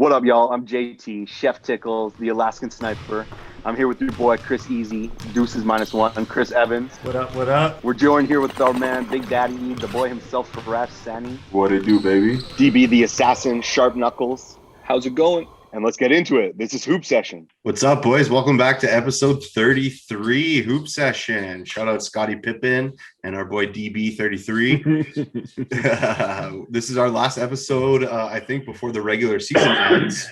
What up, y'all? I'm JT, Chef Tickles, the Alaskan Sniper. I'm here with your boy, Chris Easy, Deuces -1, Chris Evans. What up? What up? We're joined here with our man, Big Daddy, the boy himself, Faraz Sani, What it do, baby? DB, the assassin, Sharp Knuckles. How's it going? And let's get into it. This is Hoop Session. What's up, boys? Welcome back to episode 33, Hoop Session. Shout out Scottie Pippen and our boy DB33. This is our last episode, I think, before the regular season ends.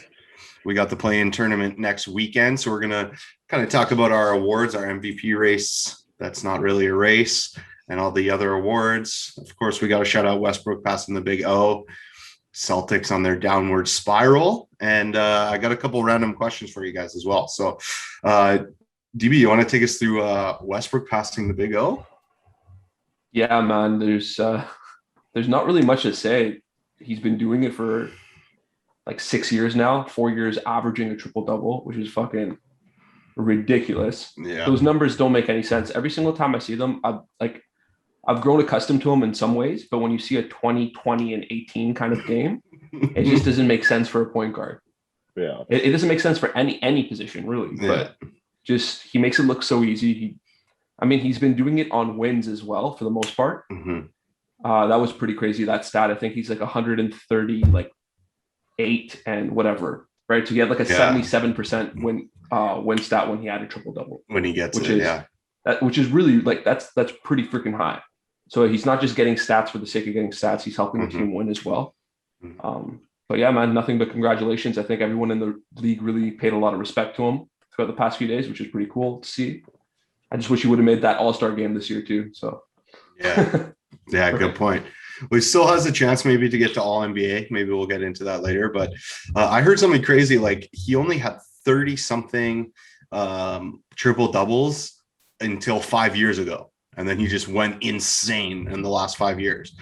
We got the play-in tournament next weekend, so we're going to kind of talk about our awards, our MVP race. That's not really a race, and all the other awards. Of course, we got to shout out Westbrook passing the big O. Celtics on their downward spiral, and I got a couple random questions for you guys as well. So, DB, you want to take us through Westbrook passing the big O? Yeah, man. There's not really much to say. He's been doing it for like 6 years now, 4 years, averaging a triple double, which is fucking ridiculous. Yeah, those numbers don't make any sense. Every single time I see them, I've grown accustomed to them in some ways, but when you see a 20, 20, and 18 kind of game, it just doesn't make sense for a point guard. Yeah. It doesn't make sense for any position, really. Yeah. But just he makes it look so easy. He's been doing it on wins as well for the most part. Mm-hmm. That was pretty crazy, that stat. I think he's like 130, like 8 and whatever, right? So he had like a 77% win stat when he had a triple-double. When he gets which it, is, yeah. Which is really like that's pretty freaking high. So he's not just getting stats for the sake of getting stats. He's helping the team win as well. But yeah, man, nothing but congratulations. I think everyone in the league really paid a lot of respect to him throughout the past few days, which is pretty cool to see. I just wish he would have made that All-Star game this year too. So Yeah, good point. Well, he still has a chance maybe to get to All-NBA. Maybe we'll get into that later. But I heard something crazy. Like he only had 30-something triple-doubles until 5 years ago. And then he just went insane in the last 5 years.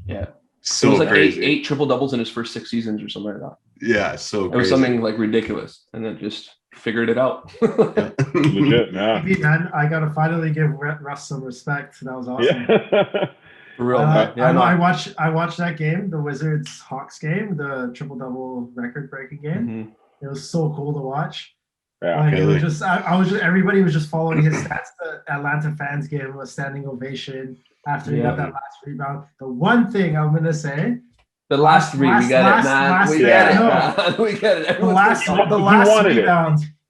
Yeah. So it was like crazy. eight triple doubles in his first 6 seasons or something like that. Yeah, so crazy. It was something like ridiculous, and then just figured it out. Legit, yeah. Maybe, man, I gotta finally give Russ some respect. That was awesome. Yeah. For real. I watched that game, the Wizards Hawks game, the triple double record breaking game. Mm-hmm. It was so cool to watch. Yeah, like, really. it was just everybody was just following his stats. The Atlanta fans gave him a standing ovation after he got that last rebound. The one thing I'm gonna say, the last three, we get it, man. We get it. We get it. The last rebound.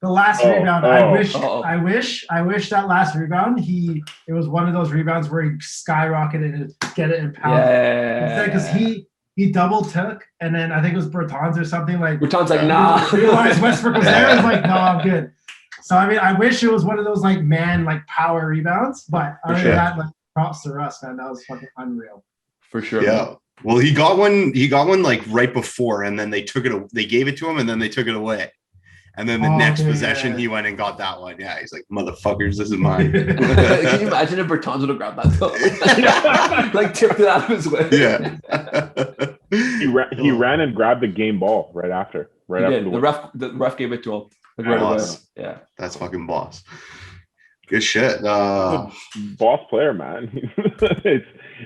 The last rebound. I wish that last rebound. It was one of those rebounds where he skyrocketed and get it in power. Yeah. Because he double took, and then I think it was Bertans or something like. Bertans like, nah. Realized Westbrook was there. He's like, no, I'm good. So I wish it was one of those like power rebounds, but other than that, like props to Russ, man. That was fucking unreal. For sure. Yeah. Man. Well, he got one like right before, and then they gave it to him, and then they took it away. And then the next possession, he went and got that one. Yeah, he's like, motherfuckers, this is mine. Can you imagine if Bertans would have grabbed that though? Like tipped it out of his way. Yeah. He ran and grabbed the game ball right after. The ref gave it to him. Like right away. Yeah. That's fucking boss. Good shit. Boss player, man.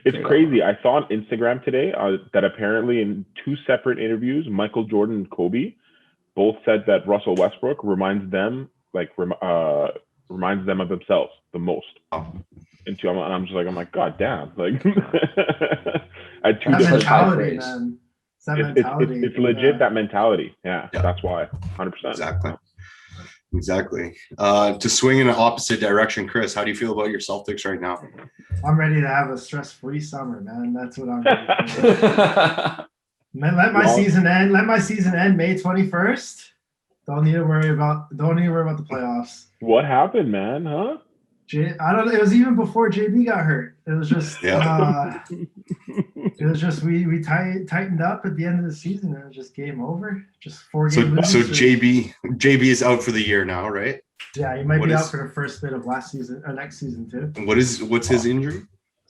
It's crazy. I saw on Instagram today that apparently in 2 separate interviews, Michael Jordan and Kobe both said that Russell Westbrook reminds them of themselves the most. And I'm just like, I'm like, God damn. Like at 2 different mentality, man. It's legit that mentality. Yeah, that's why. 100%. Exactly. To swing in an opposite direction, Chris, how do you feel about your Celtics right now? I'm ready to have a stress-free summer, man. That's what I'm ready for. Let my season end. Let my season end May 21st. Don't need to worry about the playoffs. What happened, man? Huh? I don't know. It was even before JB got hurt. It was just we tightened up at the end of the season, and it was just game over. Just 4 games. So JB is out for the year now, right? Yeah, he might be out for the first bit of next season too. What's his injury?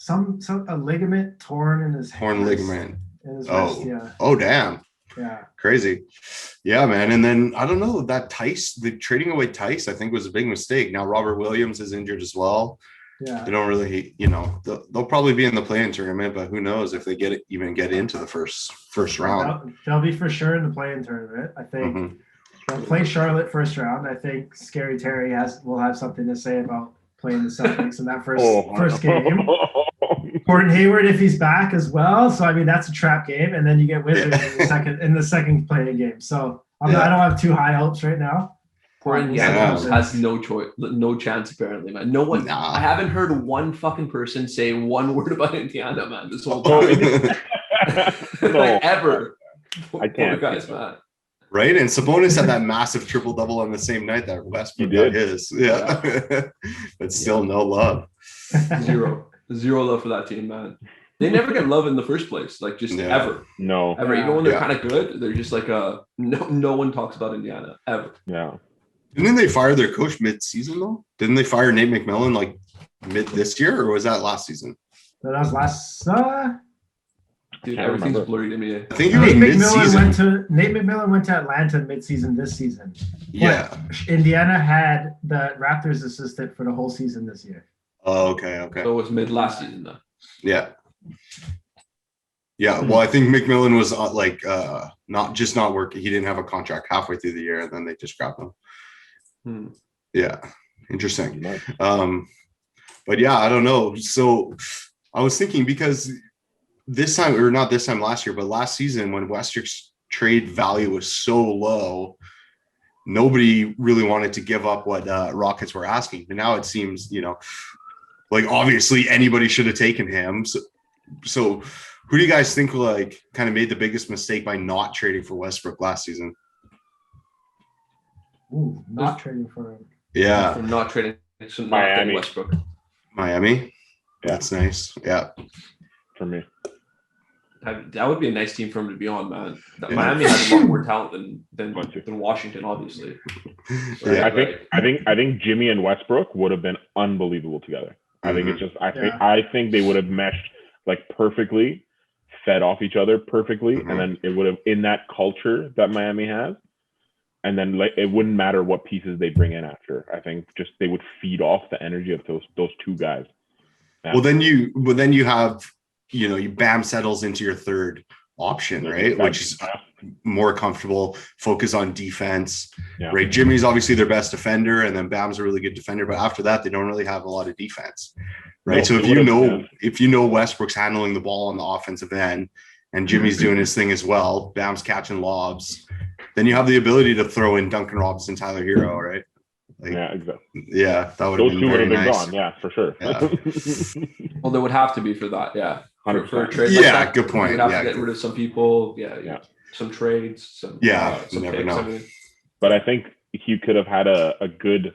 A ligament torn in his torn ligament. In his wrist, yeah. Oh damn. Yeah. Crazy. Yeah, man. And then I don't know, the trading away Tice, I think was a big mistake. Now Robert Williams is injured as well. Yeah. They don't really, they'll probably be in the play-in tournament, but who knows if they even get into the first round. They'll be for sure in the play-in tournament. I think they'll play Charlotte first round. I think Scary Terry will have something to say about playing the Celtics in that first game. Gordon Hayward, if he's back as well. So I mean, that's a trap game, and then you get Wizards in the second play-in game. So I don't have too high hopes right now. Indiana has no chance apparently, man. No one. Nah. I haven't heard one fucking person say one word about Indiana, man. This whole time, ever. I can't, guys, man. Right, and Sabonis had that massive triple-double on the same night that Westbrook got his. Yeah, but still no love. Zero love for that team, man. They never get love in the first place, like just ever. No, ever. Even when they're kind of good, they're just like no one talks about Indiana ever. Yeah. Didn't they fire their coach mid-season though? Didn't they fire Nate McMillan like mid this year, or was that last season? That was last. Dude, everything's blurry to me. I think it was mid-season. Nate McMillan went to Atlanta mid-season this season. Yeah. But Indiana had the Raptors assistant for the whole season this year. Oh, okay. So it was mid last season though. Yeah. Yeah, well, I think McMillan was not working. He didn't have a contract halfway through the year, and then they just grabbed him. Yeah, interesting. But yeah, I don't know. So I was thinking because this time, or not this time last year, but last season when Westbrook's trade value was so low, nobody really wanted to give up what Rockets were asking. And now it seems, like obviously anybody should have taken him. So who do you guys think kind of made the biggest mistake by not trading for Westbrook last season? Ooh, not trading for him. Yeah. From not trading Miami. Westbrook. Miami? Yeah. That's nice. Yeah. For me. That would be a nice team for him to be on, man. Miami has a lot more talent than Washington, obviously. Right? Yeah. I think Jimmy and Westbrook would have been unbelievable together. I think it's just I think they would have meshed like perfectly, fed off each other perfectly, and then it would have in that culture that Miami has. And then it wouldn't matter what pieces they bring in after. I think just they would feed off the energy of those two guys. Yeah. Well, then you have, Bam settles into your third option, right? Which is more comfortable, focus on defense, right? Jimmy's obviously their best defender, and then Bam's a really good defender. But after that, they don't really have a lot of defense, right? So if you know Westbrook's handling the ball on the offensive end, and Jimmy's doing his thing as well, Bam's catching lobs, then you have the ability to throw in Duncan Robinson, Tyler Hero, right? Exactly. Yeah, that would have been very nice. Gone, yeah, for sure. Yeah. Well, there would have to be for that, yeah. For a trade like that, good point. You'd have to get rid of some people, some trades, some you some never picks, know. But I think he could have had a good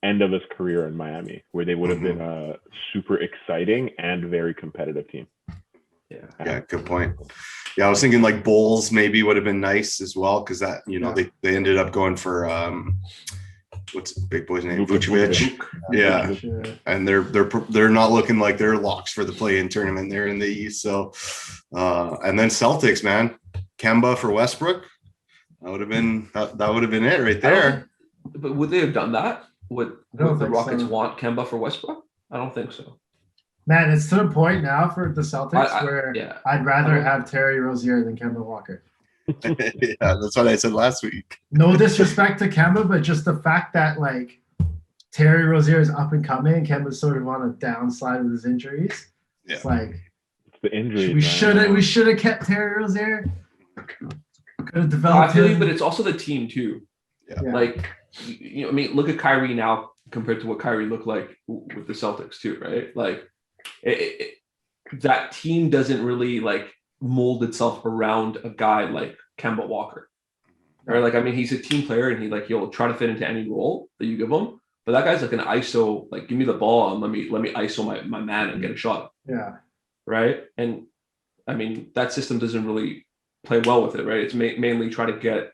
end of his career in Miami, where they would have been a super exciting and very competitive team. Yeah, good point. Yeah, I was thinking like Bulls maybe would have been nice as well, because that they ended up going for what's the big boy's name? Vucevic. Yeah, and they're not looking like they're locks for the play-in tournament. They're in the East, so and then Celtics, man, Kemba for Westbrook. That would have been it right there. But would they have done that? Would the Rockets want Kemba for Westbrook? I don't think so. Man, it's to the point now for the Celtics where I'd rather have Terry Rozier than Kemba Walker. Yeah, that's what I said last week. No disrespect to Kemba, but just the fact that Terry Rozier is up and coming and Kemba's sort of on a downslide with his injuries. Yeah. It's the injuries. We should have kept Terry Rozier. Could have developed. I feel you, but it's also the team too. Yeah. I mean, look at Kyrie now compared to what Kyrie looked like with the Celtics too, right? That team doesn't really mold itself around a guy like Kemba Walker, right? I mean, he's a team player and he'll try to fit into any role that you give him. But that guy's like an ISO, give me the ball and let me ISO my man and get a shot. Yeah. Right. And I mean, that system doesn't really play well with it, right? It's mainly try to get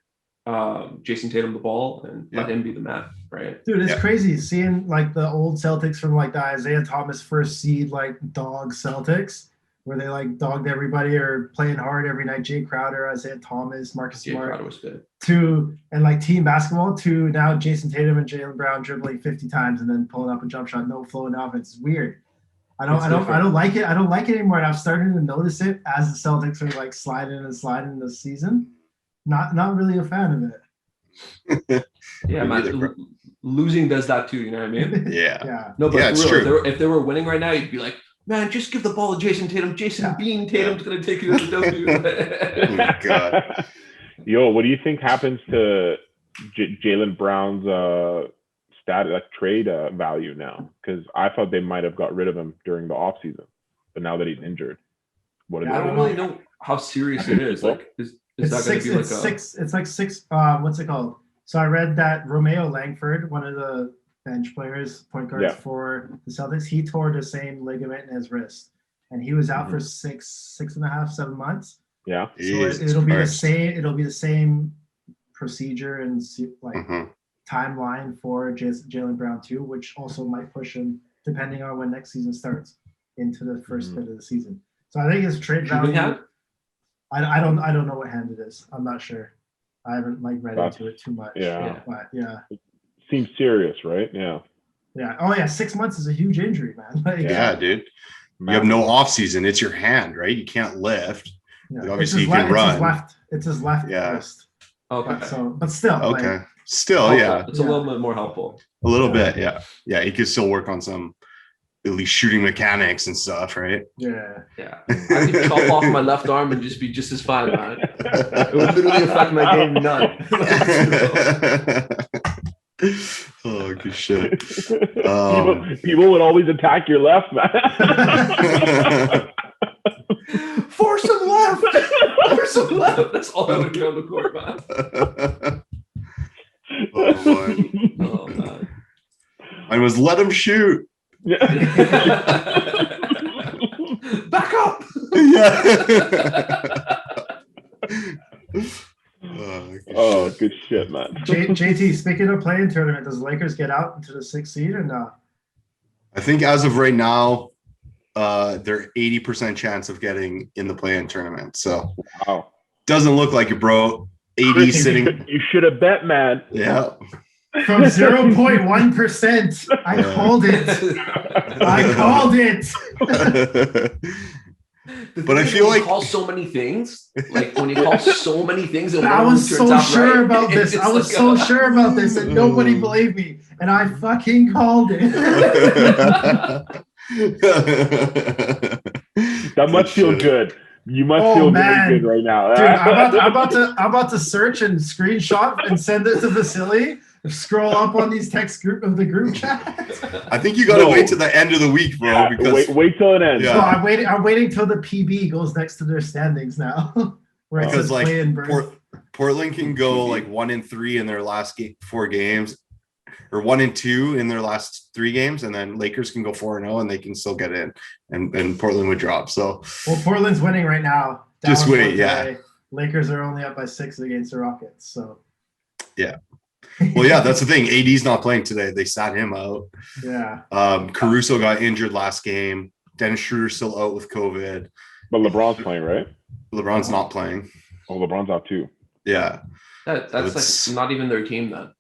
Jason Tatum the ball and let him be the man, right? Dude, it's crazy seeing the old Celtics from the Isaiah Thomas first seed dog Celtics. where they like dogged everybody or playing hard every night. Jay Crowder, Isaiah Thomas, Marcus Jay Smart. Crowder was good. And like team basketball to now Jason Tatum and Jaylen Brown dribbling 50 times and then pulling up a jump shot, no flow in offense. It's weird. I don't like it. I don't like it anymore. And I've started to notice it as the Celtics are like sliding this season. Not really a fan of it. Yeah, man. Losing does that too. You know what I mean? Yeah. No, but it's for real, true. if they were winning right now, you'd be like, man, just give the ball to Jason Tatum. Bean Tatum's gonna take you to the W. Oh my God. Yo, what do you think happens to Jaylen Brown's trade value now? Because I thought they might have got rid of him during the offseason, but now that he's injured, what are I they don't doing? really know how serious it is. Like, is It's that going to be like It's like six. What's it called? So I read that Romeo Langford, one of the bench players, point guards for the Celtics, he tore the same ligament in his wrist, and he was out for 6.5, 7 months. Yeah. So it'll be the same. It'll be the same procedure and timeline for Jaylen Brown too, which also might push him, depending on when next season starts, into the first bit of the season. So I think his trade value. I don't know what hand it is. I'm not sure. I haven't read into it too much. Yeah. But yeah. It seems serious, right? Yeah. Yeah. Oh yeah. 6 months is a huge injury, man. Yeah, dude. You have no off season. It's your hand, right? You can't lift. Yeah. Obviously, you can run. It's his left wrist. Okay. But still. Okay. Still, helpful. It's a little bit more helpful. A little bit, yeah. Yeah, he could still work on some at least shooting mechanics and stuff, right? Yeah. Yeah. I could chop off my left arm and just be just as fine, man. It would literally affect my game none. Oh, good shit. People would always attack your left, man. Force him left. Force him left. That's all I would do on the court, man. Oh man. I must let him shoot. Back up. Yeah. Oh, good shit, man. JT, speaking of playing tournament, does Lakers get out into the 6th seed or no? I think as of right now, they're 80% chance of getting in the play-in tournament. So wow. Doesn't look like it, bro. AD sitting. You should have bet, man. Yeah. From 0.1%. I called it. I called it. But I feel like call so many things. Like when you call so many things, and I was so sure about this. I was so sure about this, and nobody believed me, and I fucking called it. That must feel good. You must feel very good right now. Dude, I'm about to search and screenshot and send it to Vasily. Scroll up on these text group chat. I think you got to wait to the end of the week, bro. Yeah, because wait till it ends. Yeah. No, I'm waiting till the PB goes next to their standings now. Where it says play in berth. Portland can go like 1-3 in their last 4 games, or 1-2 in their last 3 games, and then Lakers can go 4-0 and they can still get in, and Portland would drop. So Portland's winning right now. Just wait, yeah. Lakers are only up by 6 against the Rockets. So yeah. Well, yeah, that's the thing. AD's not playing today. They sat him out. Yeah. Caruso got injured last game. Dennis Schroeder's still out with COVID. But LeBron's playing, right? LeBron's not playing. Oh, LeBron's out too. Yeah. That's like not even their team then.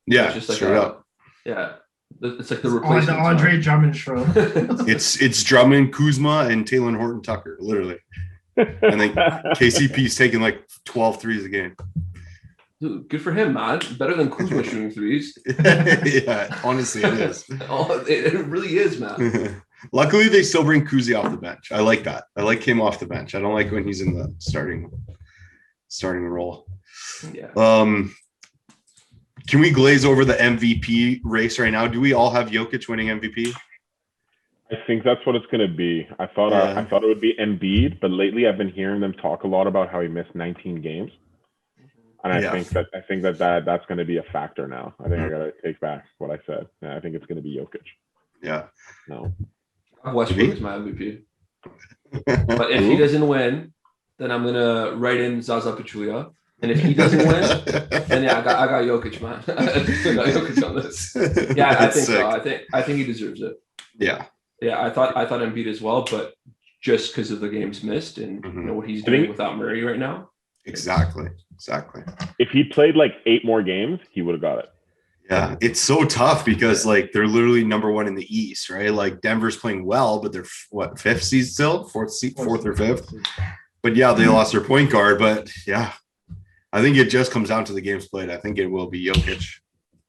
Yeah, it's just like straight up. Yeah. It's like the replacement. The Andre Drummond show. It's Drummond, Kuzma, and Taylor Horton Tucker, literally. And then KCP's taking like 12 threes a game. Dude, good for him, man. Better than Kuzma shooting threes. Yeah, honestly, it is. It really is, man. Luckily, they still bring Kuzi off the bench. I like that. I like him off the bench. I don't like when he's in the starting role. Yeah. Can we glaze over the MVP race right now? Do we all have Jokic winning MVP? I think that's what it's going to be. I thought it would be Embiid, but lately I've been hearing them talk a lot about how he missed 19 games. And I think that's going to be a factor now. I think I got to take back what I said. Yeah, I think it's going to be Jokic. Yeah. No. Westbrook is my MVP. But if he doesn't win, then I'm going to write in Zaza Pachulia. And if he doesn't win, then yeah, I got Jokic, man. I got Jokic on this. Yeah, I think so. I think he deserves it. Yeah. Yeah, I thought Embiid as well, but just because of the games missed and Mhm. you know what he's doing without Murray right now. Exactly. If he played like 8 more games, he would have got it. Yeah, it's so tough because like they're literally number one in the East, right? Like Denver's playing well, but they're fifth seed still, fourth or fifth. But yeah, they lost their point guard. But yeah, I think it just comes down to the games played. I think it will be Jokic.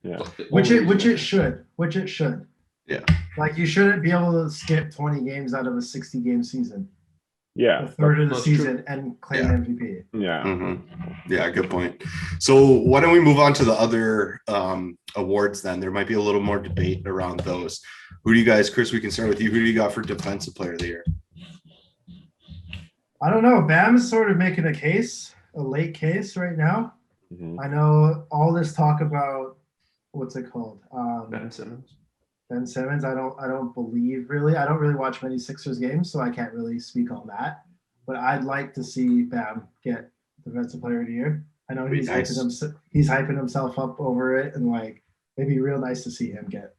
Yeah, Which it should. Yeah. Like you shouldn't be able to skip 20 games out of a 60-game season. yeah, A third of the that's season true. and claim Yeah. MVP. yeah. Mm-hmm. Yeah, good point. So why don't we move on to the other awards then? There might be a little more debate around those. Who do you guys, Chris, we can start with you. Who do you got for Defensive Player of the Year? I don't know. Bam's sort of making a late case right now. Mhm. I know all this talk about what's it called? Ben Simmons. Ben Simmons. I don't believe really. I don't really watch many Sixers games, so I can't really speak on that. But I'd like to see Bam get Defensive Player of the Year. I know he's hyping himself up over it, and like it'd be real nice to see him get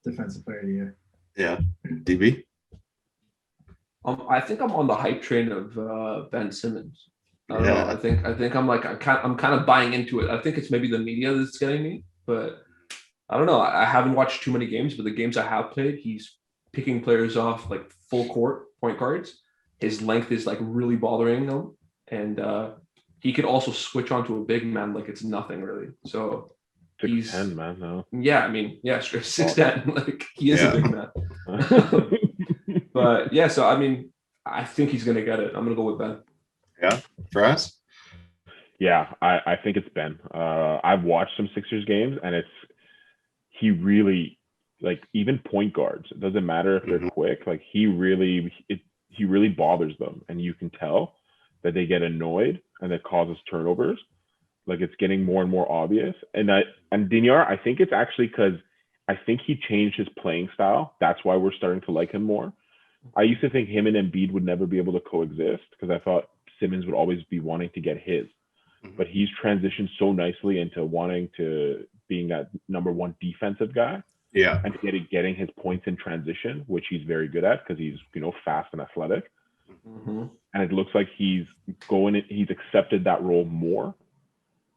Defensive Player of the Year. Yeah, DB. I think I'm on the hype train of Ben Simmons. I don't Yeah. know. I think I'm kind of buying into it. I think it's maybe the media that's getting me, but I don't know. I haven't watched too many games, but the games I have played, he's picking players off like full court point guards. His length is like really bothering him, and he could also switch onto a big man like it's nothing really. So 6'10", man. No. yeah, I mean, yeah, sure, 6'10", like he is Yeah. a big man. But yeah, so I mean, I think he's gonna get it. I'm gonna go with Ben. Yeah, Faraz? Yeah, I think it's Ben. I've watched some Sixers games, and he really, like, even point guards. It doesn't matter if they're Mhm. quick. Like he really bothers them, and you can tell that they get annoyed, and it causes turnovers. Like it's getting more and more obvious. And Dinyar, I think it's actually because I think he changed his playing style. That's why we're starting to like him more. I used to think him and Embiid would never be able to coexist because I thought Simmons would always be wanting to get his. Mhm. But he's transitioned so nicely into wanting to being that number one defensive guy Yeah. and getting his points in transition, which he's very good at because he's fast and athletic. Mm-hmm. And it looks like he's accepted that role more,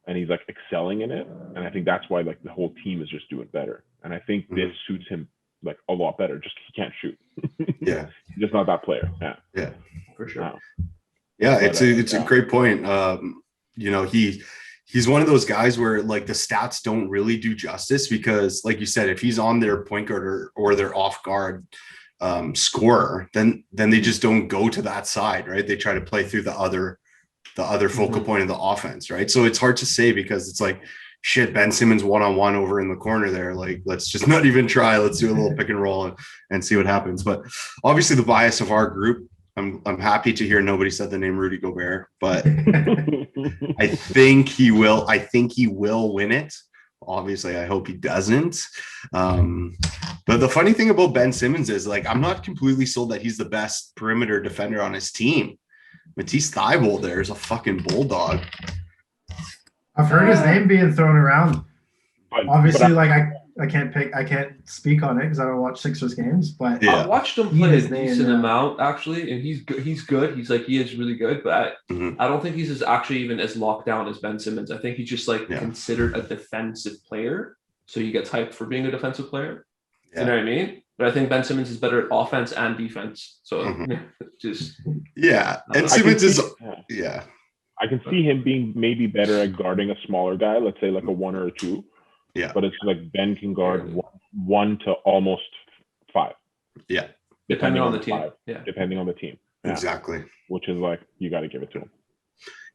and he's like excelling in it. And I think that's why like the whole team is just doing better. And I think this suits him like a lot better. Just he can't shoot. Yeah. He's just not that player. Yeah. Yeah. For sure. Wow. Yeah, But, it's a great point. You know, he's one of those guys where like the stats don't really do justice because, like you said, if he's on their point guard or their off guard scorer, then they just don't go to that side, right? They try to play through the other focal point of the offense, right? So it's hard to say because it's like, shit, Ben Simmons one-on-one over in the corner there. Like, let's just not even try. Let's do a little pick and roll and see what happens. But obviously the bias of our group, I'm happy to hear nobody said the name Rudy Gobert, but I think he will win it. Obviously, I hope he doesn't. But the funny thing about Ben Simmons is like, I'm not completely sold that he's the best perimeter defender on his team. Matisse Thybulle there is a fucking bulldog. I've heard his name being thrown around. Obviously, like I can't speak on it because I don't watch Sixers games. But Yeah. I watched him play a decent amount actually, and he's good. He is really good, but I don't think he's actually even as locked down as Ben Simmons. I think he's just like considered a defensive player, so he gets hyped for being a defensive player. Yeah. You know what I mean? But I think Ben Simmons is better at offense and defense. So just and Simmons is I can see him being maybe better at guarding a smaller guy, let's say like a 1 or a 2. Yeah. But it's like Ben can guard 1 to almost 5. Yeah. Depending on the team. Yeah. Depending on the team. Yeah. Exactly. Which is like, you got to give it to him.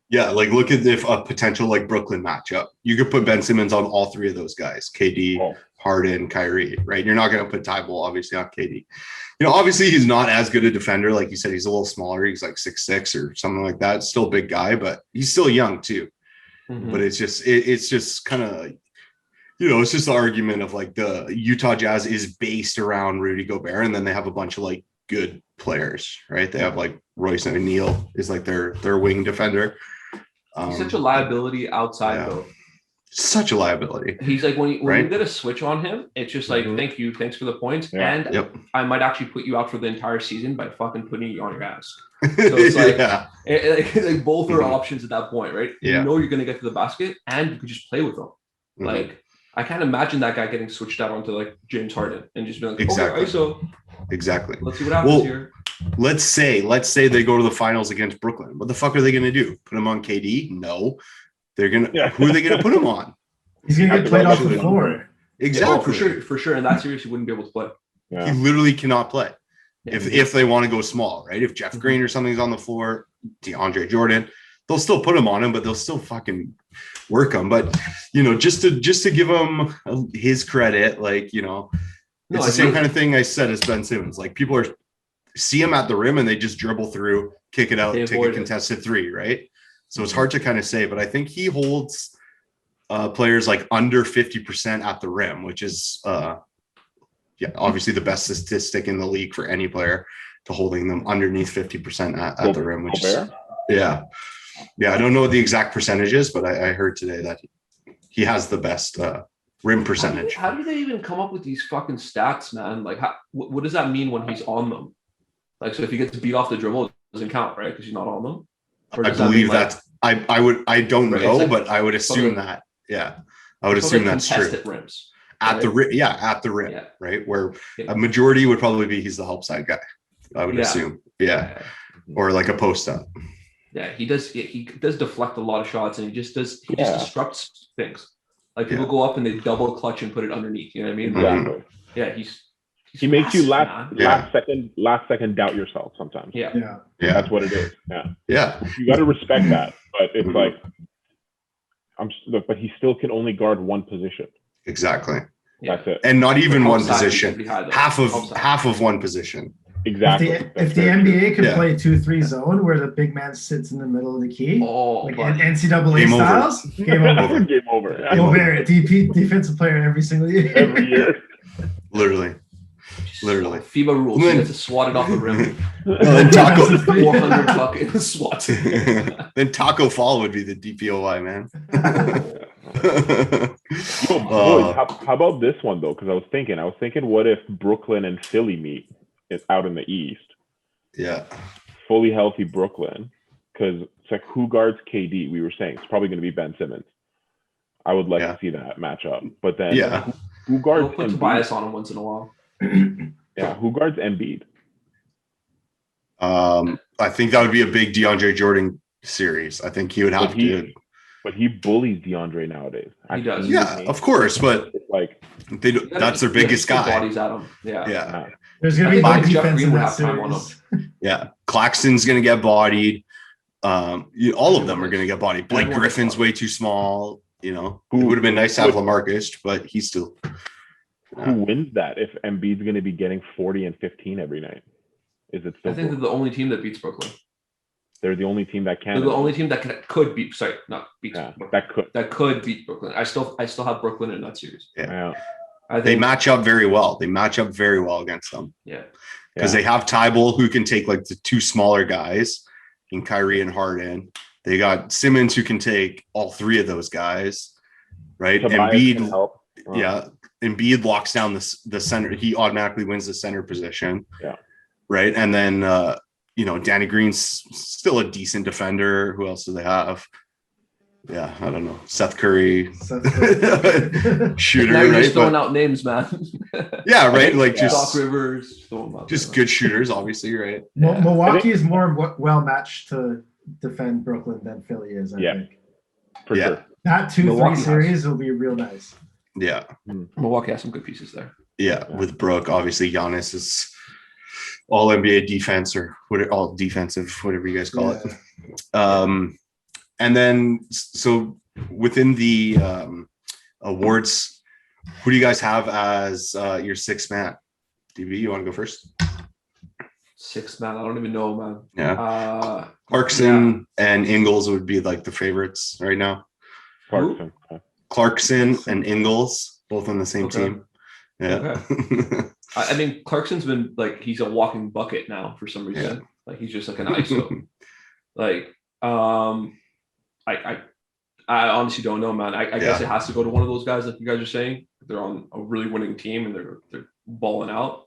Yeah. Like look at if a potential like Brooklyn matchup, you could put Ben Simmons on all three of those guys, KD, Harden, Kyrie, right? You're not going to put Thybulle obviously on KD. You know, obviously he's not as good a defender. Like you said, he's a little smaller. He's like 6'6" or something like that. Still a big guy, but he's still young too. But it's just kind of, you know, it's just the argument of like the Utah Jazz is based around Rudy Gobert, and then they have a bunch of like good players, right? They have like Royce O'Neal is like their wing defender. He's such a liability outside though. such a liability. He's like, when you Right? get a switch on him, it's just like, thank you, thanks for the points, Yeah. and Yep. I might actually put you out for the entire season by fucking putting you on your ass. So it's like, Yeah. like both are Mhm. options at that point, right? Yeah. You know you're gonna get to the basket, and you could just play with them. Mhm. Like, I can't imagine that guy getting switched out onto like James Harden and just being like, Exactly. okay, ISO, Exactly. let's see what happens Well, here. Let's say they go to the finals against Brooklyn. What the fuck are they going to do? Put him on KD? No. They're going to. Yeah. Who are they going to put him on? He's gonna get played off the floor. Exactly. Yeah, oh, for sure. In that series, he wouldn't be able to play. He Yeah. literally cannot play Yeah. if they want to go small, right? If Jeff Green or something's on the floor, DeAndre Jordan, they'll still put him on him, but they'll still fucking work him. But just to give him his credit, like it's the same kind of thing I said as Ben Simmons. Like people see him at the rim and they just dribble through, kick it out, take a contested three, right? So it's hard to kind of say, but I think he holds players like under 50% at the rim, which is obviously the best statistic in the league for any player, to holding them underneath 50% at the rim, which is I don't know the exact percentages, but I heard today that he has the best rim percentage. How do they even come up with these fucking stats, man? Like, what does that mean when he's on them? Like, so if he gets beat off the dribble, it doesn't count, right? Because he's not on them. I believe that. I don't know, like, but I would assume that. Yeah, I would assume that's true. Rims, at the rim, at the rim, right? Where a majority would probably be he's the help side guy. I would assume, or like a post up. Yeah, he does deflect a lot of shots, and he just disrupts things. Like people go up and they double clutch and put it underneath. You know what I mean? Exactly. Yeah, he makes you last second doubt yourself sometimes. Yeah. That's what it is. Yeah. You got to respect that, but it's like but he still can only guard one position. Exactly. That's it. And not even one position. Half of one position. Exactly. If the NBA can play 2-3 zone where the big man sits in the middle of the key, like NCAA styles, game over. Game over. Yeah. Gobert, defensive player every single year. Every year. Literally. FIBA rules. You have to swat it off the rim. Then Taco 400 fucking swats. Then Taco Fall would be the DPOY, man. Boys, how about this one though? Because I was thinking, what if Brooklyn and Philly meet out in the East? Yeah. Fully healthy Brooklyn, because it's like, who guards KD? We were saying it's probably going to be Ben Simmons. I would like to see that matchup, but then who guards? We'll put Tobias on him once in a while. Yeah, who guards Embiid? I think that would be a big DeAndre Jordan series. I think he would have to. But he bullies DeAndre nowadays. He does. Yeah, of course, but like that's their biggest guy. Bodies at him. Yeah. There's gonna be no defense in that time on him. Yeah, Claxton's gonna get bodied. All of them are gonna get bodied. Blake Griffin's way too small. It would have been nice to have LaMarcus, but he's still. Who wins that if Embiid's going to be getting 40 and 15 every night? Is it still? I think they're the only team that beats Brooklyn. They're the only team that can. They're the only team that could beat. Sorry, not beat. That could beat Brooklyn. I still have Brooklyn in that series. Yeah. They match up very well. They match up very well against them. Yeah. Because they have Tybal, who can take like the two smaller guys in Kyrie and Harden. They got Simmons, who can take all three of those guys. Right. Embiid can help. Yeah. Embiid locks down the center. He automatically wins the center position. Yeah. Right. And then, Danny Green's still a decent defender. Who else do they have? Yeah. I don't know. Seth Curry. Shooter. Now you're right? just throwing out names, man. Yeah. Right. Like Doc Rivers. Just good shooters, obviously. Right. Milwaukee is more well matched to defend Brooklyn than Philly is. I think. For sure. That 2-3 series will be real nice. Yeah. Milwaukee has some good pieces there. Yeah. With Brooke, obviously Giannis is all NBA defense or all defensive, whatever you guys call it. And then, so within the awards, who do you guys have as your sixth man? DB, you want to go first? Sixth man, I don't even know, man. Yeah. Clarkson and Ingles would be like the favorites right now. Clarkson and Ingles, both on the same team. Yeah. Okay. I mean, Clarkson's been like, he's a walking bucket now for some reason. Like he's just like an ISO. Like, I I honestly don't know, man. I guess it has to go to one of those guys, like you guys are saying. They're on a really winning team and they're balling out.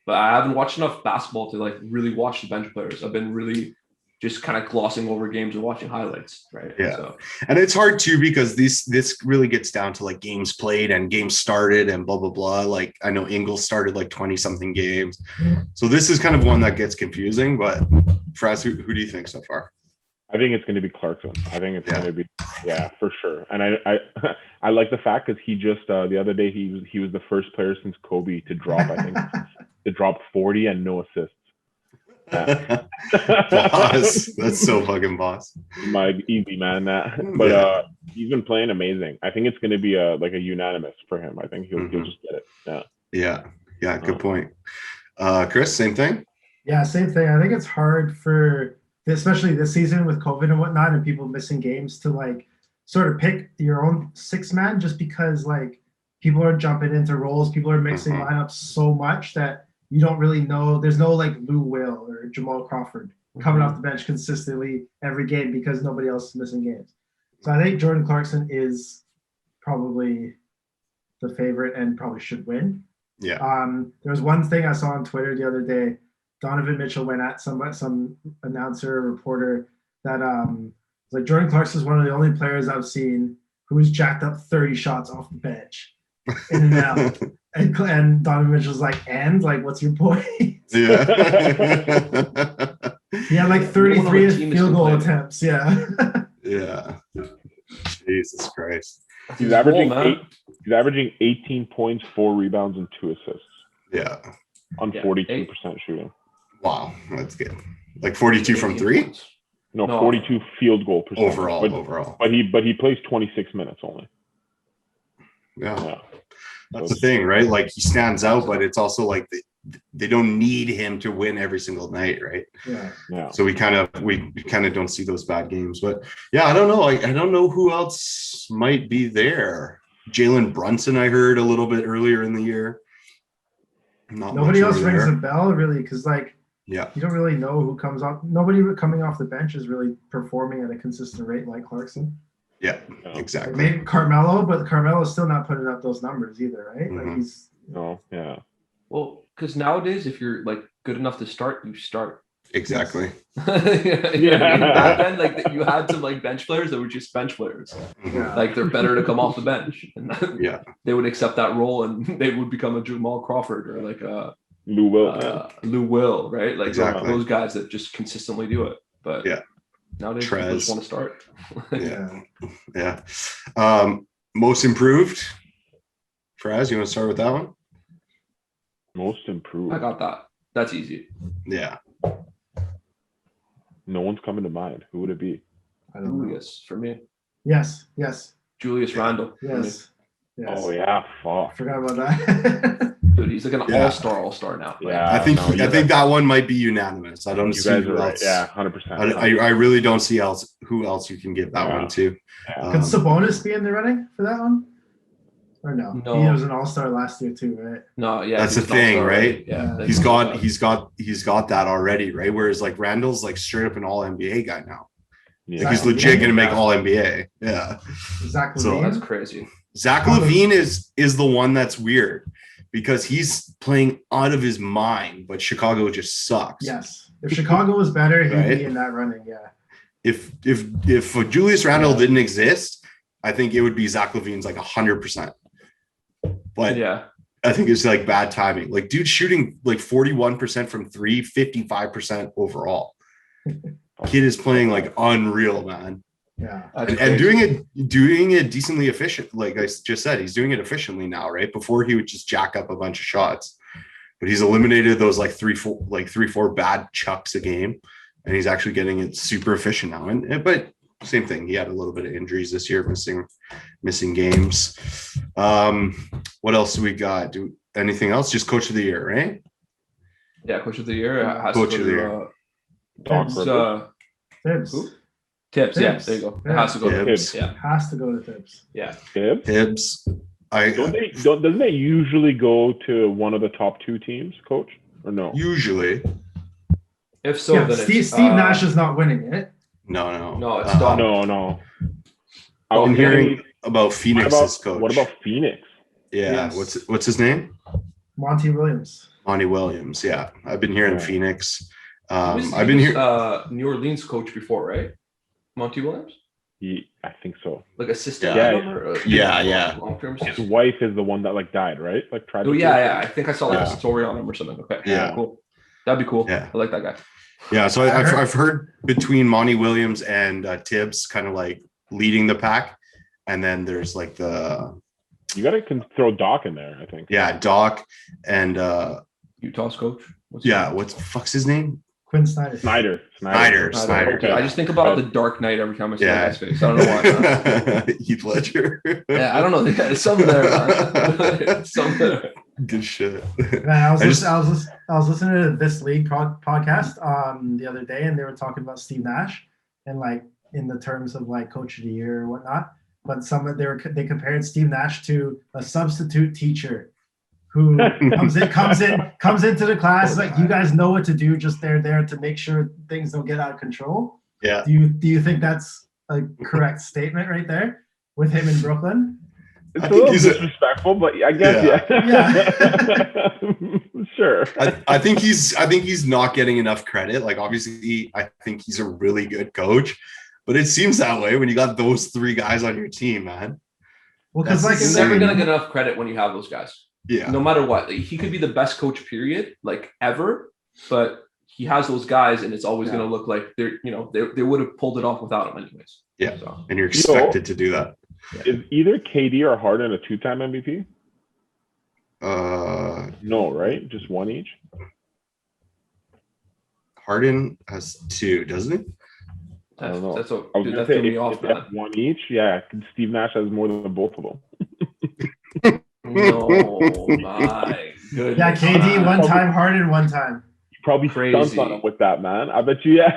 But I haven't watched enough basketball to like really watch the bench players. I've been really just kind of glossing over games and watching highlights, right? Yeah. So. And it's hard too because this really gets down to like games played and games started and blah blah blah. Like I know Ingles started like 20 something games, so this is kind of one that gets confusing. But Faraz, who do you think so far? I think it's going to be Clarkson. I think it's going to be for sure. And I I like the fact because he just the other day he was the first player since Kobe to drop 40 and no assists. Yeah. Boss, that's so fucking boss. My easy man, but he's been playing amazing. I think it's going to be a unanimous for him. I think he'll just get it. Yeah. Good point. Chris, same thing. Yeah, same thing. I think it's hard for, especially this season with COVID and whatnot, and people missing games, to like sort of pick your own six man, just because like people are jumping into roles, people are mixing lineups so much that you don't really know. There's no like Lou Will or Jamal Crawford coming off the bench consistently every game because nobody else is missing games. So I think Jordan Clarkson is probably the favorite and probably should win. Yeah. There was one thing I saw on Twitter the other day. Donovan Mitchell went at some announcer, reporter, that like Jordan Clarkson is one of the only players I've seen who's jacked up 30 shots off the bench in and out. And Donovan Mitchell's like, and like, what's your point? Yeah. He had like 33 field goal attempts. Yeah. Yeah. Jesus Christ. He's averaging 18 points, 4 rebounds, and 2 assists. Yeah. On 42% shooting. Wow, that's good. Like 42 from 3? No, 42 field goal percentage. Overall. But he plays 26 minutes only. Yeah. That's the thing, right? Like he stands out, but it's also like they don't need him to win every single night, right? Yeah. So we kind of don't see those bad games. But yeah, I don't know. I don't know who else might be there. Jalen Brunson, I heard a little bit earlier in the year. Nobody else rings a bell really, because like you don't really know who comes off. Nobody coming off the bench is really performing at a consistent rate like Clarkson. Yeah, exactly. Like maybe Carmelo, but Carmelo's still not putting up those numbers either, right? Like he's Well, because nowadays, if you're like good enough to start, you start. Exactly. Back then, like you had some like bench players that were just bench players. Like they're better to come off the bench, and they would accept that role, and they would become a Jamal Crawford or like a Lou Will, right? Like those guys that just consistently do it. But nowadays, people just want to start. Most improved. Faraz, you want to start with that one? Most improved. I got that. That's easy. Yeah. No one's coming to mind. Who would it be? I don't know. Julius for me. Yes. Julius Randle. Yes. Oh yeah, fuck. Forgot about that. Dude, he's like an all-star now. Yeah, I think that one might be unanimous. I don't see who else. Yeah, 100%. I really don't see who else you can give that one to. Could Sabonis be in the running for that one? Or no? He was an all-star last year too, right? No, yeah. That's the thing, right? Yeah. He's got that already, right? Whereas like Randall's like straight up an all NBA guy now. Yeah. Like he's legit gonna make all NBA. Yeah. Zach LaVine. So that's crazy. Zach LaVine is the one that's weird because he's playing out of his mind, but Chicago just sucks. Yes. If Chicago was better, he'd be in that running, If Julius Randle didn't exist, I think it would be Zach LaVine's like 100%. But I think it's like bad timing. Like dude shooting like 41% from 3, 55% overall. Kid is playing like unreal, man. Yeah. And doing it decently efficient. Like I just said, he's doing it efficiently now, right? Before he would just jack up a bunch of shots. But he's eliminated those like 3-4 bad chucks a game. And he's actually getting it super efficient now. But same thing. He had a little bit of injuries this year, missing games. What else do we got? Anything else? Just coach of the year, right? Yeah, coach of the year. Coach of the year. Tibbs. Who? Tibbs. Yeah, there you go. It has to go to Tibbs. Yeah. Has to go to Tibbs. Yeah. Tibbs. Doesn't it usually go to one of the top 2 teams, coach? Or no? Usually. If so, then Steve Nash is not winning it. No, it's done. No. I was I'm hearing hearing about Phoenix's coach. What about Phoenix? Yeah, Yes. what's his name? Monty Williams. Monty Williams. Yeah, I've been hearing Phoenix. I've been here. New Orleans coach before, right? Monty Williams. I think so. Like assistant. Yeah. Long-term His assistant. wife is the one that like died, right? Like tried. Oh yeah. I think I saw like a story on him or something. Okay. Yeah. Cool. That'd be cool. Yeah. I like that guy. Yeah. So I've heard between Monty Williams and Tibbs kind of like leading the pack, and then there's like you can throw Doc in there, I think. Yeah, Doc and Utah's coach. What the fuck's his name? Quinn Snyder. Snyder. Okay. I just think about the Dark Knight every time I see that guy's face. I don't know why. Heath Ledger. Yeah, I don't know. There's something there. Something there. Good shit. Man, I was listening to This League podcast the other day, and they were talking about Steve Nash and like in the terms of like coach of the year or whatnot. But they compared Steve Nash to a substitute teacher who comes into the class like, you guys know what to do, just they're there to make sure things don't get out of control. Yeah. Do you think that's a correct statement right there with him in Brooklyn? It's a little disrespectful, but I guess Yeah. Sure. I think he's not getting enough credit. Like obviously, I think he's a really good coach, but it seems that way when you got those three guys on your team, man. Well, because like you're never gonna get enough credit when you have those guys. Yeah. No matter what, like, he could be the best coach, period, like ever, but he has those guys, and it's always gonna look like they would have pulled it off without him, anyways. Yeah. So. And you're expected to do that. Is either KD or Harden a 2-time MVP? No, right? Just one each. Harden has 2, doesn't he? I don't know. That if threw me off, man. One each, yeah. Steve Nash has more than both of them. No, my goodness. Yeah, KD one time, Harden one time. You probably stumped on him with that, man. I bet you, yeah.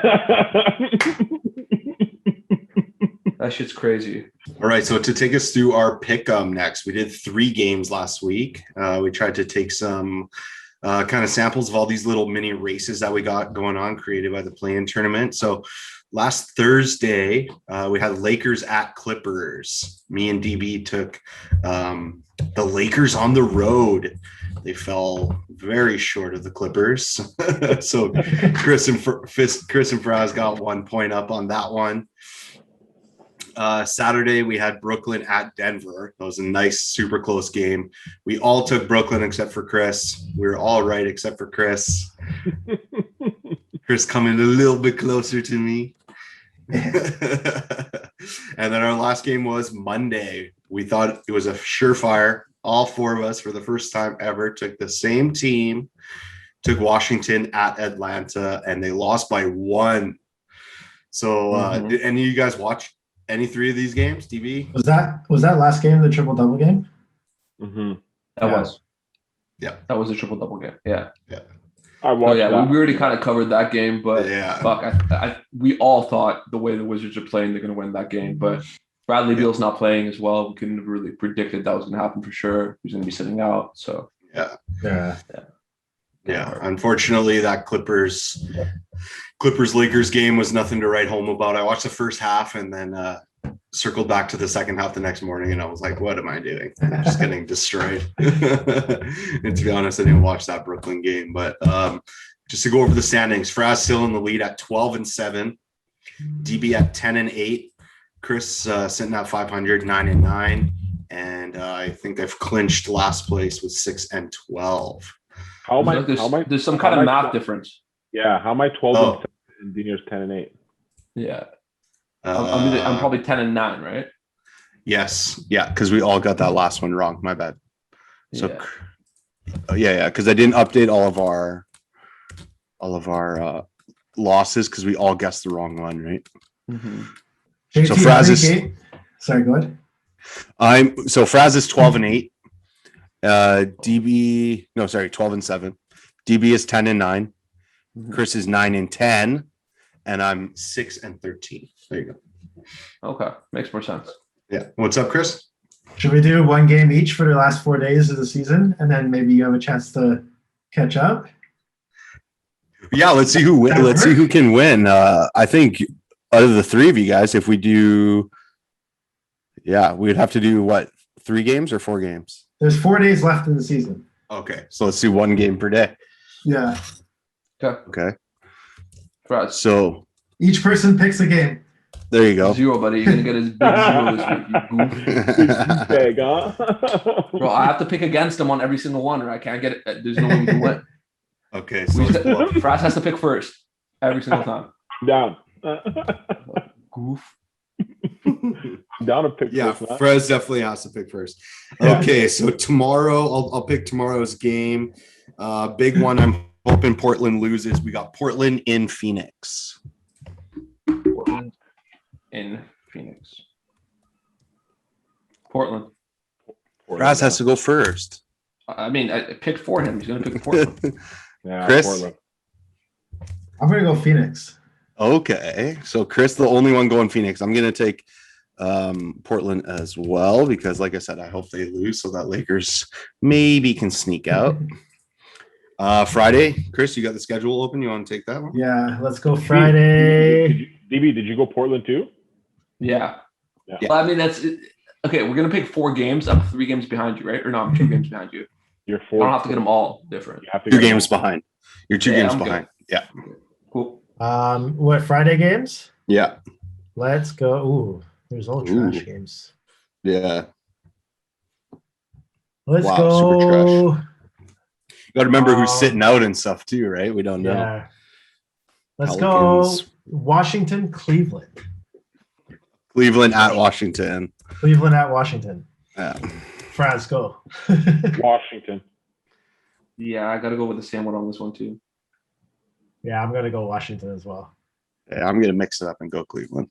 That shit's crazy. All right, so to take us through our pick-em next, we did 3 games last week. We tried to take some kind of samples of all these little mini races that we got going on, created by the play-in tournament. So last Thursday, we had Lakers at Clippers. Me and DB took the Lakers on the road. They fell very short of the Clippers. So Chris and Faraz got 1 point up on that one. Saturday, we had Brooklyn at Denver. That was a nice, super close game. We all took Brooklyn except for Chris. We were all right except for Chris. Chris coming a little bit closer to me. And then our last game was Monday. We thought it was a surefire. All 4 of us, for the first time ever, took the same team, took Washington at Atlanta, and they lost by 1. So did any of you guys watch any 3 of these games, DB? Was that last game the triple-double game? Mm-hmm. That was. Yeah. That was a triple-double game. Yeah. Yeah. I watched that. We already kind of covered that game, but yeah. Fuck, we all thought the way the Wizards are playing, they're going to win that game, but Bradley Beal's not playing as well. We couldn't have really predicted that was going to happen for sure. He's going to be sitting out. So yeah. Unfortunately, that Clippers Lakers game was nothing to write home about. I watched the first half and then circled back to the second half the next morning, and I was like, "What am I doing? I'm just getting destroyed." And to be honest, I didn't watch that Brooklyn game. But just to go over the standings, Faraz still in the lead at 12-7, DB at 10-8. Chris sitting at 500, 9-9, and I think I've clinched last place with 6-12. There's some kind of math difference. Yeah, how am I 12-7 and Dini's 10-8? Yeah, I'm probably 10-9, right? Yes, yeah, because we all got that last one wrong. My bad. So because I didn't update all of our losses because we all guessed the wrong one, right? Mm-hmm. So Faraz is. Sorry, go ahead. Faraz is 12-8. 12-7. DB is 10-9. Mm-hmm. Chris is 9-10, and I'm 6-13. There you go. Okay, makes more sense. Yeah. What's up, Chris? Should we do 1 game each for the last 4 days of the season, and then maybe you have a chance to catch up? Yeah, let's see who win. Let's see who can win. I think out of the 3 of you guys, if we do Yeah, we'd have to do what? 3 games or 4 games? There's 4 days left in the season. Okay, so let's do 1 game per day. Yeah. Okay. Faraz, So Each person picks a game. there you go. 0, buddy. You're gonna get his big 0 this week. You goof. Big, huh? Bro, I have to pick against him on every single one, or I can't get it. There's no way we can win. Okay, so let's pull up. Faraz has to pick first every single time. Down. Goof. Down to pick Yeah, first, man. Frez definitely has to pick first. Yeah. Okay, so tomorrow I'll pick tomorrow's game. Big one. I'm hoping Portland loses. We got Portland in Phoenix. Portland in Phoenix. Portland. Frez has to go first. I mean, I picked for him. He's gonna pick Portland. Yeah, Chris? Portland. I'm gonna go Phoenix. Okay, so Chris, the only one going Phoenix. I'm gonna take Portland as well because, like I said, I hope they lose so that Lakers maybe can sneak out. Friday, Chris, you got the schedule open? You want to take that one? Yeah, let's go Friday. DB, did you go Portland too? Yeah. Yeah. Well, I mean, that's okay. We're gonna pick 4 games. I'm 3 games behind you, right? Or no, I'm 2 games behind you. You're I 4. don't have to get them all different. You have to 2 get games behind. You're 2 Yeah, games I'm good. behind. Yeah. Cool. What Friday games? Yeah. Let's go. Ooh, there's all trash Ooh. games. Yeah. Let's Wow, go. super You got to remember who's sitting out and stuff too, right? We don't know. Yeah. Let's Pelicans. go Washington, Cleveland. Cleveland at Washington. Cleveland at Washington. Yeah. France, go. Washington. Yeah, I gotta go with the same one on this one too. Yeah, I'm gonna go Washington as well. Yeah, I'm gonna mix it up and go Cleveland.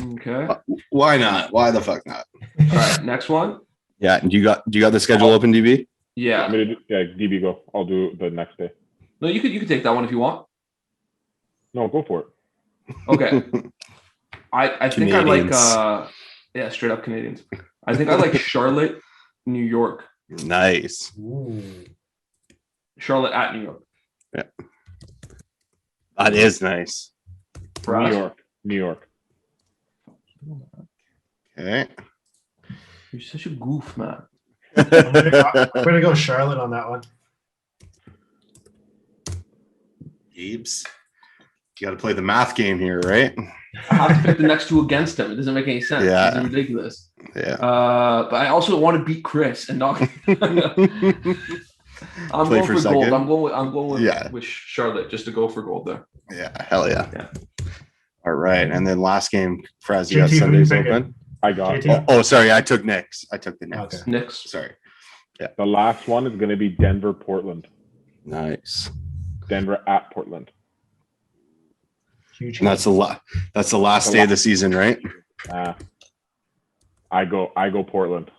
Okay. Why not? Why the fuck not? All right. Next one. Yeah. Do you got the schedule open, DB? Yeah. Want me to do, yeah, DB go. I'll do the next day. No, you could take that one if you want. No, go for it. Okay. I think I like Canadians. straight up Canadians. I think I like Charlotte, New York. Nice. Ooh. Charlotte at New York. That is nice. For us. New York. Okay. You're such a goof, man. I'm gonna go Charlotte on that one. Gibbs. You got to play the math game here, right? I have to pick the next 2 against him. It doesn't make any sense. Yeah. It's ridiculous. Yeah. But I also want to beat Chris and not. I'm Play going for for gold. second. I'm going with, Yeah. with Charlotte just to go for gold there. Yeah. Hell yeah. Yeah. All right. And then last game, Fraz, you got JT, who Sundays you picking? open? I got JT? Oh, sorry. I took Knicks. I took the Knicks. Okay. Knicks. Sorry. the last one is going to be Denver, Portland. Nice. Denver at Portland. Huge. And that's the last day of the season, right? I go Portland.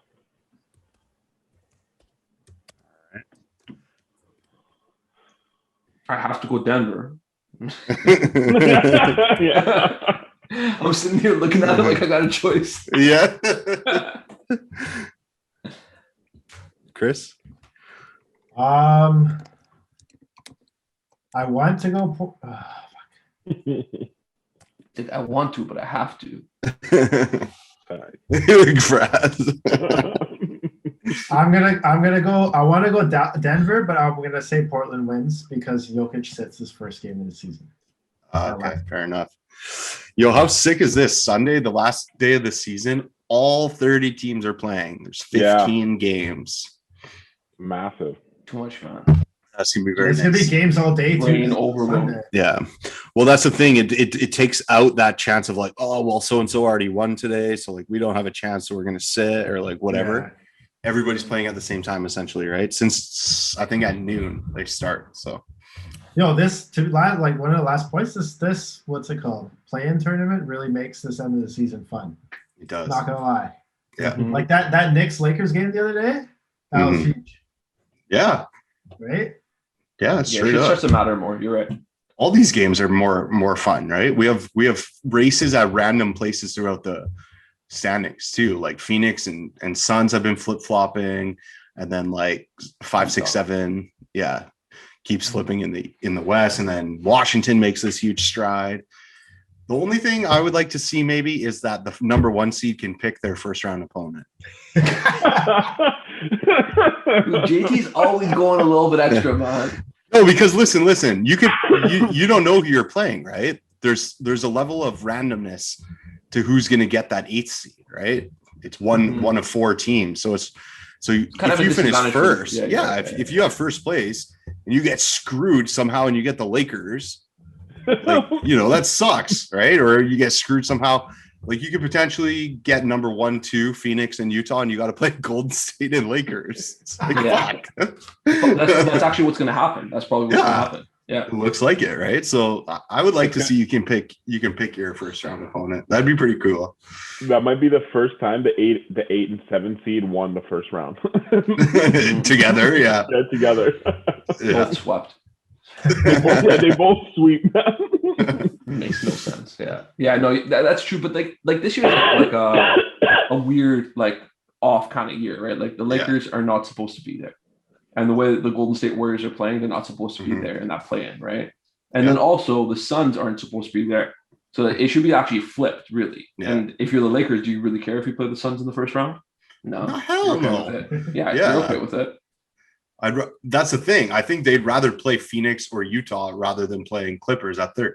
I have to go Denver. Yeah. I'm sitting here looking at it like I got a choice. Yeah. Chris? I want to go. I want to, but I have to. Fraz. I'm gonna go. I want to go Denver, but I'm gonna say Portland wins because Jokic sits his first game of the season. Okay, fair enough. Yo, how sick is this? Sunday, the last day of the season, all 30 teams are playing. There's 15 games. Massive. Too much, man. That's gonna be very It's nice. gonna be games all day too. Rain overload. Sunday. Yeah. Well, that's the thing. It takes out that chance of like, oh, well, so and so already won today, so like we don't have a chance, so we're gonna sit or like whatever. Yeah. Everybody's playing at the same time, essentially, right? Since I think at noon they start. So This like one of the last points. This what's it called? Play-in tournament really makes this end of the season fun. it does. Not gonna lie. Yeah. Mhm. Like that Knicks Lakers game the other day. That was huge, Yeah. right? Yeah, Yeah, straight it up. starts to matter more. You're right. All these games are more fun, right? We have races at random places throughout the standings too. Like Phoenix and Suns have been flip-flopping, and then like 5, 6, 7, keeps flipping in the West, and then Washington makes this huge stride. The only thing I would like to see maybe is that the number 1 seed can pick their first round opponent. JT's always going a little bit extra, man. No, because listen, you don't know who you're playing, right? There's a level of randomness to who's going to get that 8th seed, right? It's one of 4 teams. So if you finish first, if you have first place and you get screwed somehow and you get the Lakers, like, that sucks, right? Or you get screwed somehow. Like, you could potentially get number 1, 2, Phoenix and Utah, and you got to play Golden State and Lakers. It's like, fuck. That's actually what's going to happen. That's probably what's going to happen. Yeah, it looks like it, right? So I would like to see you can pick your first round opponent. That'd be pretty cool. That might be the first time the 8 and 7 seed won the first round together. Yeah, together. Both swept. They both sweep. Makes no sense. Yeah. No, that's true. But like this year is like a weird, like, off kind of year, right? Like, the Lakers are not supposed to be there, and the way that the Golden State Warriors are playing, they're not supposed to be there in that play-in, right? And then also the Suns aren't supposed to be there, so it should be actually flipped, really. And if you're the Lakers, do you really care if you play the Suns in the first round? No, hell no. You're okay with it. That's the thing. I think they'd rather play Phoenix or Utah rather than playing Clippers at 3rd.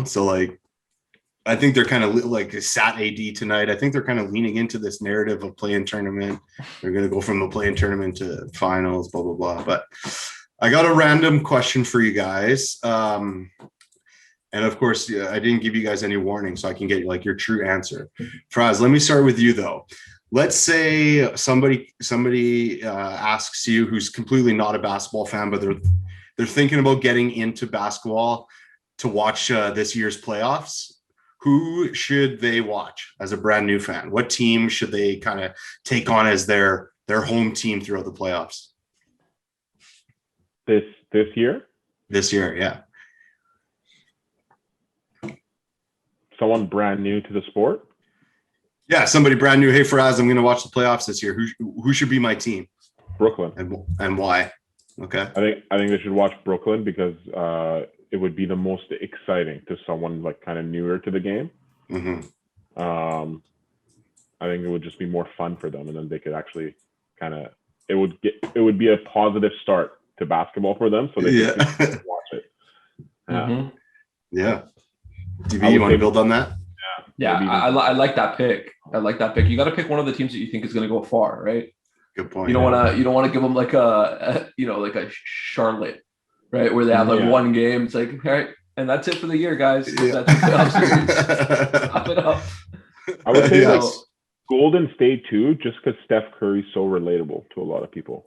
So like, I think they're kind of like sat AD tonight. I think they're kind of leaning into this narrative of play-in tournament. They're going to go from the play-in tournament to finals, blah, blah, blah. But I got a random question for you guys. And of course, I didn't give you guys any warning, so I can get like your true answer. Faraz, let me start with you though. Let's say somebody asks you, who's completely not a basketball fan, but they're thinking about getting into basketball to watch this year's playoffs. Who should they watch as a brand new fan? What team should they kind of take on as their home team throughout the playoffs? This year? This year, yeah. Someone brand new to the sport? Yeah, somebody brand new. Hey, Faraz, I'm going to watch the playoffs this year. Who should be my team? Brooklyn. And why? Okay. I think they should watch Brooklyn because it would be the most exciting to someone like kind of newer to the game. I think it would just be more fun for them, and then they could actually it would be a positive start to basketball for them, so they can watch it. Yeah. DB, you want to build on that? Yeah, I like that pick. You got to pick one of the teams that you think is going to go far, right? Good point. You don't want to give them like a Charlotte, right, where they have like one game. It's like, all right, and that's it for the year, guys. That's Stop it up. I would say Golden State too, just because Steph Curry's so relatable to a lot of people.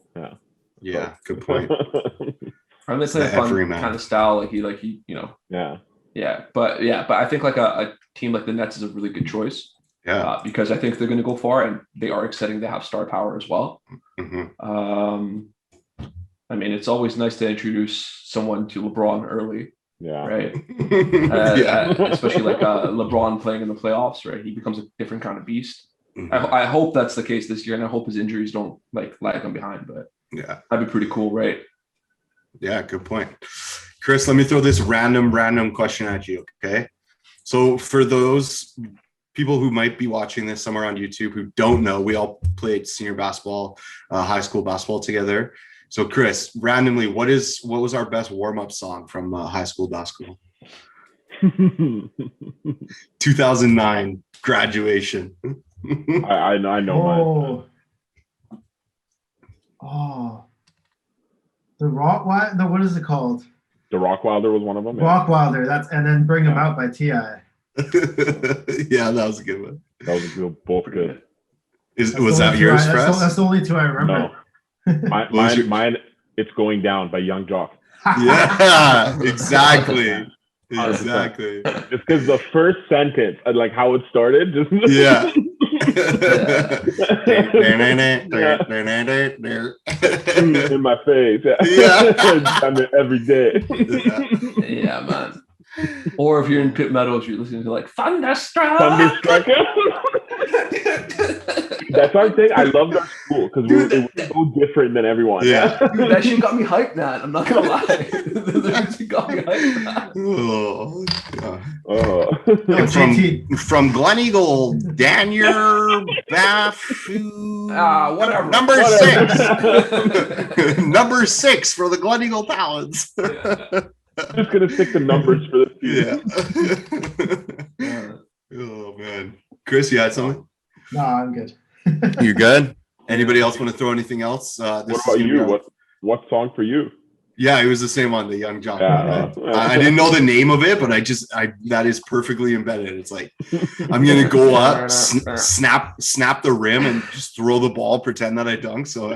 Yeah, good point. And they play a fun kind of style, like he. But I think like a team like the Nets is a really good choice. Because I think they're going to go far, and they are exciting. They have star power as well. I mean, it's always nice to introduce someone to LeBron early. Right. Especially like LeBron playing in the playoffs, right? He becomes a different kind of beast. I hope that's the case this year, and I hope his injuries don't like lag him behind. But that'd be pretty cool, right? Yeah, good point. Chris, let me throw this random question at you, okay? So for those people who might be watching this somewhere on YouTube who don't know, we all played senior basketball, high school basketball together. So Chris, randomly, what was our best warm-up song from high school basketball? 2009 graduation. I know mine. The what is it called? The Rockwilder was one of them. Rockwilder, and then Bring 'Em Out by T.I. Yeah, that was a good one. That was both good. Was that yours, Press? That's the only two I remember. No. Mine, It's Going Down by Young Jock. Yeah, exactly. Exactly. Just because the first sentence, like how it started, just in my face. I mean, every day. Yeah, man. Or if you're in Pit Meadows, you're listening to like Thunderstruck. That's what I'm saying. I loved our school because it was so different than everyone. Yeah. Dude, that shit got me hyped, man. I'm not gonna lie. The music got me hyped, man. Oh, yeah. Oh. No, JT. From Glen Eagle, Daniel Bafu. Whatever. Number Whatever. 6. Number 6 for the Glen Eagle Talents. I'm just gonna stick the numbers for the season. Yeah. Oh man, Chris, you had something? No, I'm good. You're good. Anybody else want to throw anything else? What about you? What song for you? Yeah, it was the same on the Young John. Yeah. I didn't know the name of it, but that is perfectly embedded. It's like I'm gonna go up, snap the rim, and just throw the ball, pretend that I dunk. So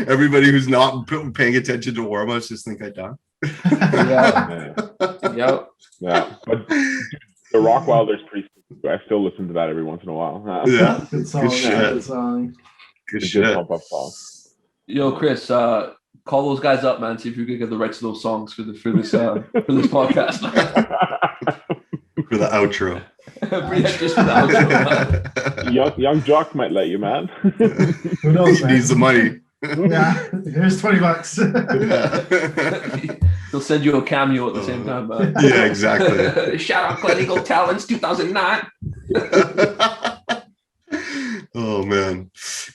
everybody who's not paying attention to warm-ups just think I dunk. Yeah. But the Rock Wilder's pretty. I still listen to that every once in a while. Yeah, Good song. good shit. Good song. Good shit. Pump-up song. Yo, Chris, call those guys up, man. See if you can get the rights to those songs for this podcast. For the outro. Just for the outro. Young Jock might let you, man. Who knows, He man? needs the money. Yeah, here's $20. They'll send you a cameo at the same time, man. Yeah, exactly. Shout out Glen Eagle Talents 2009. Oh man,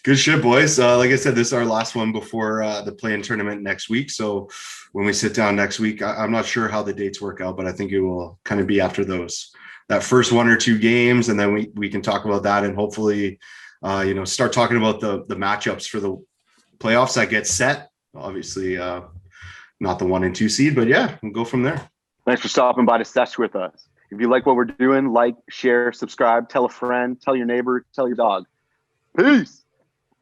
good shit, boys. Like I said, this is our last one before the play-in tournament next week. So when we sit down next week, I'm not sure how the dates work out, but I think it will kind of be after that first 1 or 2 games, and then we can talk about that and hopefully, start talking about the matchups for the playoffs that get set. Obviously, not the 1 and 2 seed, but yeah, we'll go from there. Thanks for stopping by to Sesh with us. If you like what we're doing, like, share, subscribe, tell a friend, tell your neighbor, tell your dog. Peace.